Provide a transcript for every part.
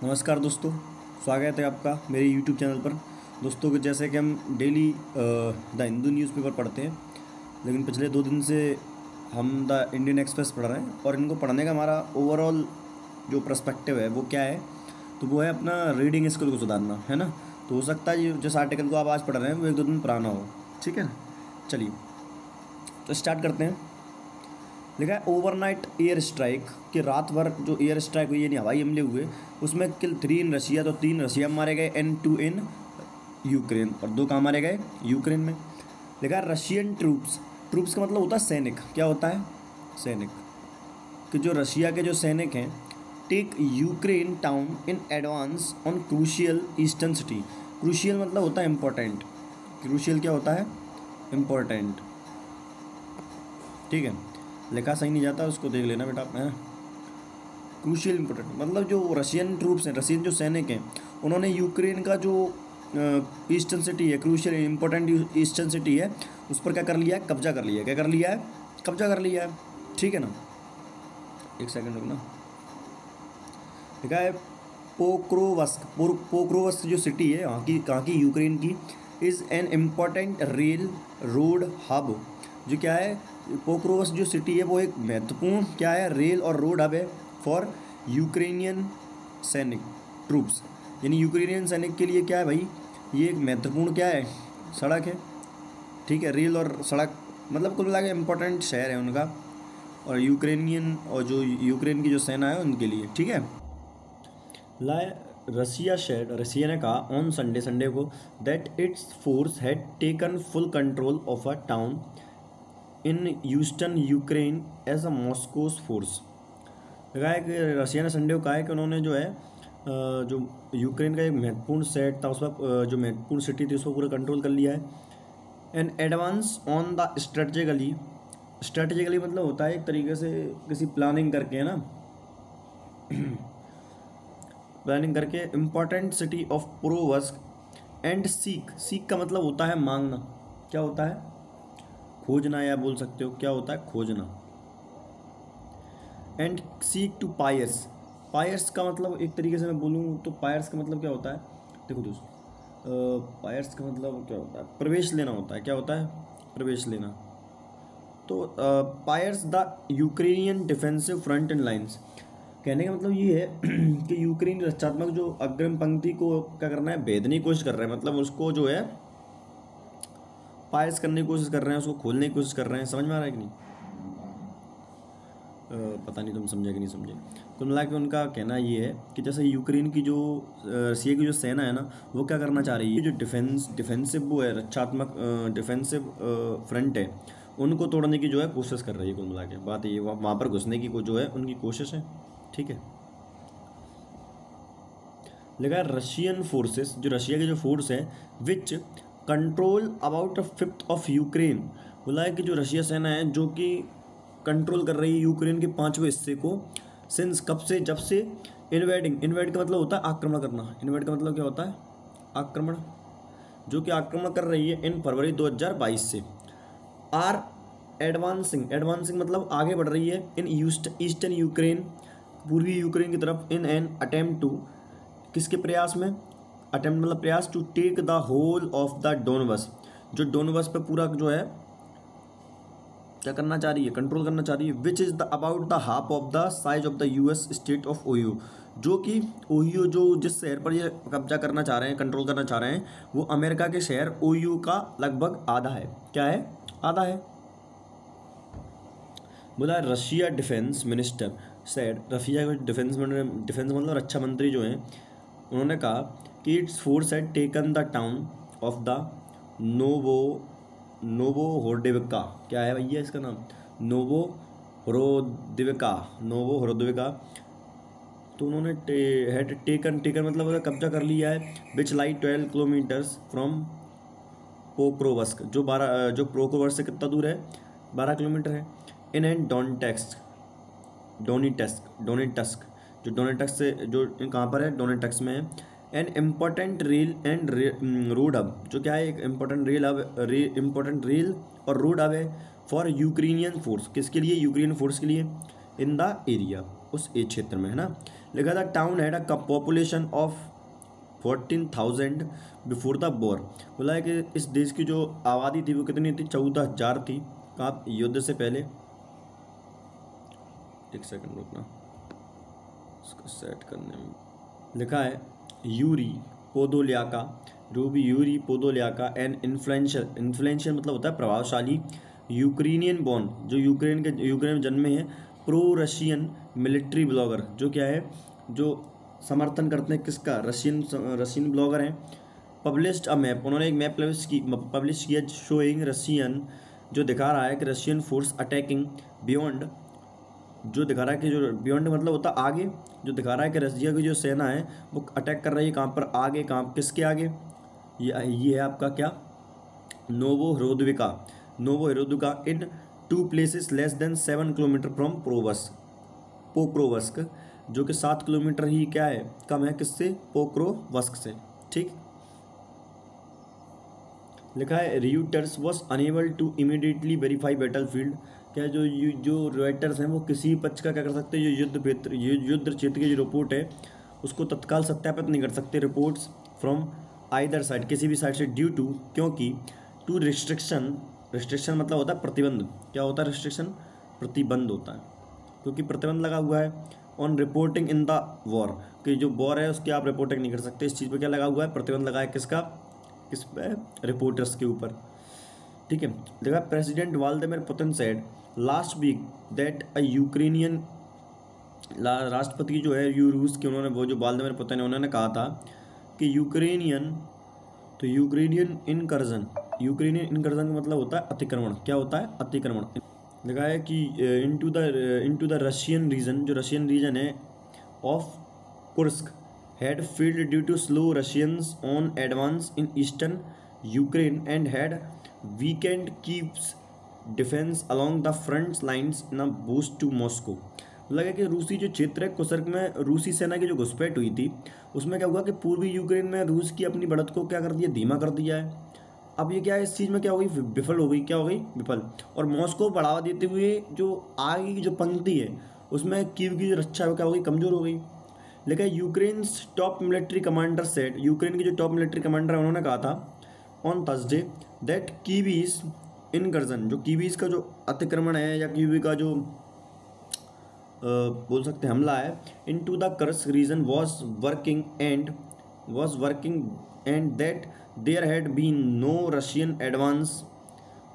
नमस्कार दोस्तों, स्वागत है आपका मेरे YouTube चैनल पर। दोस्तों के जैसे कि हम डेली द हिंदू न्यूज़पेपर पढ़ते हैं, लेकिन पिछले 2 दिन से हम द इंडियन एक्सप्रेस पढ़ रहे हैं। और इनको पढ़ने का हमारा ओवरऑल जो पर्सपेक्टिव है वो क्या है, तो वो है अपना रीडिंग स्किल को सुधारना, है ना। तो हो सकता है ये जिस आर्टिकल को आप आज पढ़ रहे हैं वो 1-2 दिन पुराना हो, ठीक है ना। चलिए तो स्टार्ट करते हैं। लिखा है ओवरनाइट एयर स्ट्राइक, कि रात भर जो एयर स्ट्राइक हुई यानी हवाई हमले हुए, उसमें किल 3 इन रशिया, तो 3 रशिया में मारे गए, एंड 2 इन यूक्रेन, और 2 कहाँ मारे गए, यूक्रेन में। लिखा है रशियन ट्रूप्स का मतलब होता है सैनिक। क्या होता है, सैनिक। कि जो रशिया के जो सैनिक हैं, take Ukraine town in advance on crucial eastern city. Crucial मतलब होता है इम्पोर्टेंट, क्रूशियल क्या होता है, इम्पोर्टेंट, ठीक है। लिखा सही नहीं जाता, उसको देख लेना बेटा आप। क्रूशियल इंपॉर्टेंट मतलब जो रशियन ट्रूप्स हैं, रशियन जो सैनिक हैं, उन्होंने यूक्रेन का जो ईस्टर्न सिटी है, क्रूशियल इंपॉर्टेंट ईस्टर्न सिटी है, उस पर क्या कर लिया है, कब्जा कर लिया है। क्या कर लिया है, कब्जा कर लिया है, ठीक है ना। एक सेकंड रुकना। लिखा है पोक्रोवस्क जो सिटी है कहाँ की, यूक्रेन की, is an important rail road hub. जो क्या है, पोक्रोवस्क जो सिटी है वो एक महत्वपूर्ण क्या है, रेल और रोड हब है फॉर यूक्रेनियन सैनिक ट्रूप्स। यानी यूक्रेनियन सैनिक के लिए क्या है भाई, ये एक महत्वपूर्ण क्या है, सड़क है, ठीक है। रेल और सड़क मतलब कुल मिला के इम्पोर्टेंट शहर है उनका, और यूक्रेनियन और जो यूक्रेन की जो सेना है उनके लिए, ठीक है। लाए रसिया ने कहा ऑन संडे को that it's force had taken full control of a town in eastern Ukraine as a Moscow's force. कहा है कि रशिया ने संडे को कहा है कि उन्होंने जो है जो यूक्रेन का एक महत्वपूर्ण सेट था, उस पर जो महत्वपूर्ण सिटी थी उसको पूरा कंट्रोल कर लिया है। And advance on the strategically मतलब होता है एक तरीके से किसी प्लानिंग करके, है ना, प्लानिंग करके important city of Pokrovsk and seek का मतलब होता है मांगना। क्या होता है, खोजना, या बोल सकते हो क्या होता है, खोजना। एंड सीक टू पायर्स का मतलब एक तरीके से मैं बोलूँ तो पायर्स का मतलब क्या होता है, देखो दोस्तों, पायर्स का मतलब क्या होता है, प्रवेश लेना होता है। क्या होता है, प्रवेश लेना। तो pierce the Ukrainian defensive front end lines, कहने का मतलब ये है कि यूक्रेन रक्षात्मक जो अग्रिम पंक्ति को क्या करना है, भेदने की कोशिश कर रहे हैं, मतलब उसको जो है पायर्स करने की कोशिश कर रहे हैं, उसको खोलने की कोशिश कर रहे हैं। समझ में आ रहा है कि नहीं, पता नहीं तुम समझे कि नहीं समझे। कुल मिला के उनका कहना ये है कि जैसे यूक्रेन की जो रसिया की जो सेना है ना, वो क्या करना चाह रही है, जो डिफेंसिव वो है, रक्षात्मक डिफेंसिव फ्रंट है, उनको तोड़ने की जो है कोशिश कर रही है। कुल मिला के बात ये, वहाँ पर घुसने की जो है उनकी कोशिश है, ठीक है। लगा रशियन फोर्सेस, जो रशिया के जो फोर्स है, which control about 1/5 of Ukraine. बोला है कि जो रशिया सेना है जो कि कंट्रोल कर रही है यूक्रेन के 5वें हिस्से को, सिंस कब से, जब से इन्वेड का मतलब होता है आक्रमण करना। इन्वेड का मतलब क्या होता है, आक्रमण, जो कि आक्रमण कर रही है इन फरवरी 2022 से। आर एडवांसिंग मतलब आगे बढ़ रही है इन ईस्टर्न यूक्रेन, पूर्वी यूक्रेन की तरफ, इन एन अटेम्प्ट टू, किसके प्रयास में, अटेम्प्ट मतलब प्रयास, to take the whole of the Donbas, जो डोनबस पे पूरा जो है क्या करना चाह रही है, कंट्रोल करना चाह रही है। Which is the about the half of the size of the US state of Ohio, जो कि ओहियो जो जिस शहर पर ये कब्जा करना चाह रहे हैं, कंट्रोल करना चाह रहे हैं, वो अमेरिका के शहर ओहियो का लगभग आधा है। क्या है, आधा है। बोला Russia defence minister said, Russia के डिफेंस मतलब रक्षा मंत्री जो हैं, उन्होंने कहा कि it's force had taken the town of the Novohorodivka. क्या है भैया इसका नाम, नोवोहोरोदिव्का। तो उन्होंने हैड टेकन मतलब कब्जा कर लिया है, विच लाई 12 किलोमीटर्स फ्रॉम पोक्रोवस्क, जो पोक्रोवस्क से कितना दूर है, 12 किलोमीटर है। इन एंड डोनेटस्क, जो डोनेटस्क से जो कहाँ पर है, डोनेटस्क में है। An important rail and road hub, जो क्या है, एक इम्पोर्टेंट रेल और रोड हब है फॉर यूक्रेनियन फोर्स, किसके लिए, यूक्रेनियन फोर्स के लिए, इन द एरिया, उस क्षेत्र में, है ना। लिखा था town had a population of 14,000 before the war. बोला है कि इस देश की जो आबादी थी वो कितनी थी, 14,000 थी। कहाँ, युद्ध से पहले। एक सेकंड रुकना, इसको सेट करने में लिखा है Yuri Podolyaka, Yuri Podolyaka an influential, influential मतलब होता है प्रभावशाली, यूक्रेनियन बॉर्न, जो यूक्रेन में जन्मे हैं, प्रो रशियन मिलिट्री ब्लॉगर, जो क्या है, जो समर्थन करते हैं किसका, रशियन ब्लॉगर हैं। पब्लिश्ड अ मैप, उन्होंने एक मैप पब्लिश किया शोइंग रशियन, जो दिखा रहा है कि रशियन फोर्स अटैकिंग बियॉन्ड, जो दिखा रहा है कि जो बियॉन्ड मतलब होता है आगे, जो दिखा रहा है कि रशिया की जो सेना है वो अटैक कर रही है कहाँ पर, आगे, कहाँ, किसके आगे, ये है आपका क्या, Novohorodivka in 2 places less than 7 kilometre from Pokrovsk, जो कि 7 किलोमीटर ही क्या है, कम है किससे, पोक्रोवस्क से। ठीक, लिखा है Reuters was unable to immediately verify battlefield, क्या जो राइटर्स हैं वो किसी पक्ष का क्या कर सकते हैं, युद्ध क्षेत्र की जो रिपोर्ट है उसको तत्काल सत्यापित नहीं कर सकते, रिपोर्ट्स फ्रॉम आइदर साइड, किसी भी साइड से, ड्यू टू, क्योंकि, टू रिस्ट्रिक्शन मतलब होता है प्रतिबंध, क्या होता है रिस्ट्रिक्शन, प्रतिबंध होता है, क्योंकि प्रतिबंध लगा हुआ है on reporting in the war, कि जो वॉर है उसकी आप रिपोर्टिंग नहीं कर सकते, इस चीज़ पर क्या लगा हुआ है, प्रतिबंध लगा है, किसका, किस पे, रिपोर्टर्स के ऊपर। ठीक है, देखा president Vladimir Putin said last week that a Ukrainian, राष्ट्रपति जो है रूस के, उन्होंने, वो जो व्लादिमीर पुतिन है, उन्होंने कहा था कि यूक्रेनियन इनकर्जन का मतलब होता है अतिक्रमण, क्या होता है, अतिक्रमण। लिखा है कि इनटू द रशियन रीजन, जो रशियन रीजन है of Kursk had failed due to slow Russians on advance in eastern Ukraine and had weakened Kyiv's defense along the front lines in a boost to Moscow। लगा कि रूसी जो क्षेत्र है Kursk में रूसी सेना की जो घुसपैठ हुई थी उसमें क्या हुआ कि पूर्वी यूक्रेन में रूस की अपनी बढ़त को क्या कर दिया, धीमा कर दिया है। अब ये क्या है, इस चीज़ में क्या हो गई, विफल हो गई, क्या हो गई, विफल। और मॉस्को को बढ़ावा देते हुए जो आगे की जो पंक्ति है उसमें कीव की जो रक्षा है क्या हो गई, कमज़ोर हो गई। लेकिन Ukraine top military commander set, Ukraine के जो टॉप मिलिट्री कमांडर है उन्होंने कहा था on Thursday that Kiwis incursion, जो कीवीज का जो अतिक्रमण है या कीवी का जो बोल सकते हैं हमला है, into the Kursk region was working and that there had been no Russian advance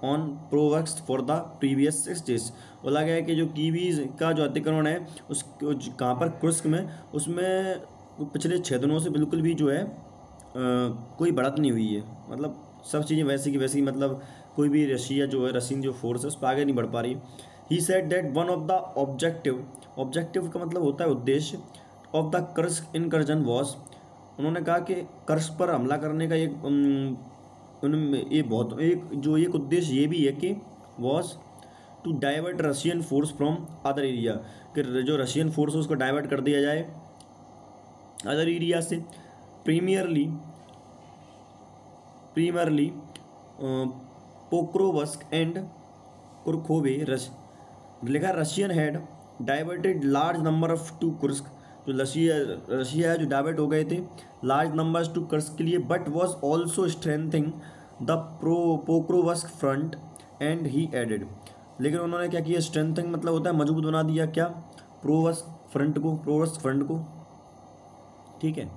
on प्रोवक्स फॉर द प्रीवियस 6 days। बोला गया है कि जो कीवीज का जो अतिक्रमण है उस कहाँ पर, कुर्स्क में, उसमें पिछले 6 दिनों से बिल्कुल भी जो है कोई बढ़त नहीं हुई है, मतलब सब चीज़ें वैसी की वैसी, मतलब कोई भी रशियन जो फोर्स है उस पर आगे नहीं बढ़ पा रही। He said that one of the objective का मतलब होता है उद्देश्य, of the Kursk incursion was, उन्होंने कहा कि कर्स्क पर हमला करने का एक उद्देश्य ये भी है कि was to divert Russian force from other area, कि जो रशियन फोर्स है उसको डाइवर्ट कर दिया जाए अदर एरिया से। प्रीमियरली पोक्रोवस्क एंड कुर्खोवे लिखा, Russian had diverted large number of to Kursk, जो रशिया है जो डाइवर्ट हो गए थे लार्ज नंबर्स टू कुर्स्क के लिए, but was also strengthening the Pokrovsk front and he added. लेकिन उन्होंने क्या किया, स्ट्रेंथिंग मतलब होता है मजबूत बना दिया, क्या, प्रोवस्क फ्रंट को। ठीक है।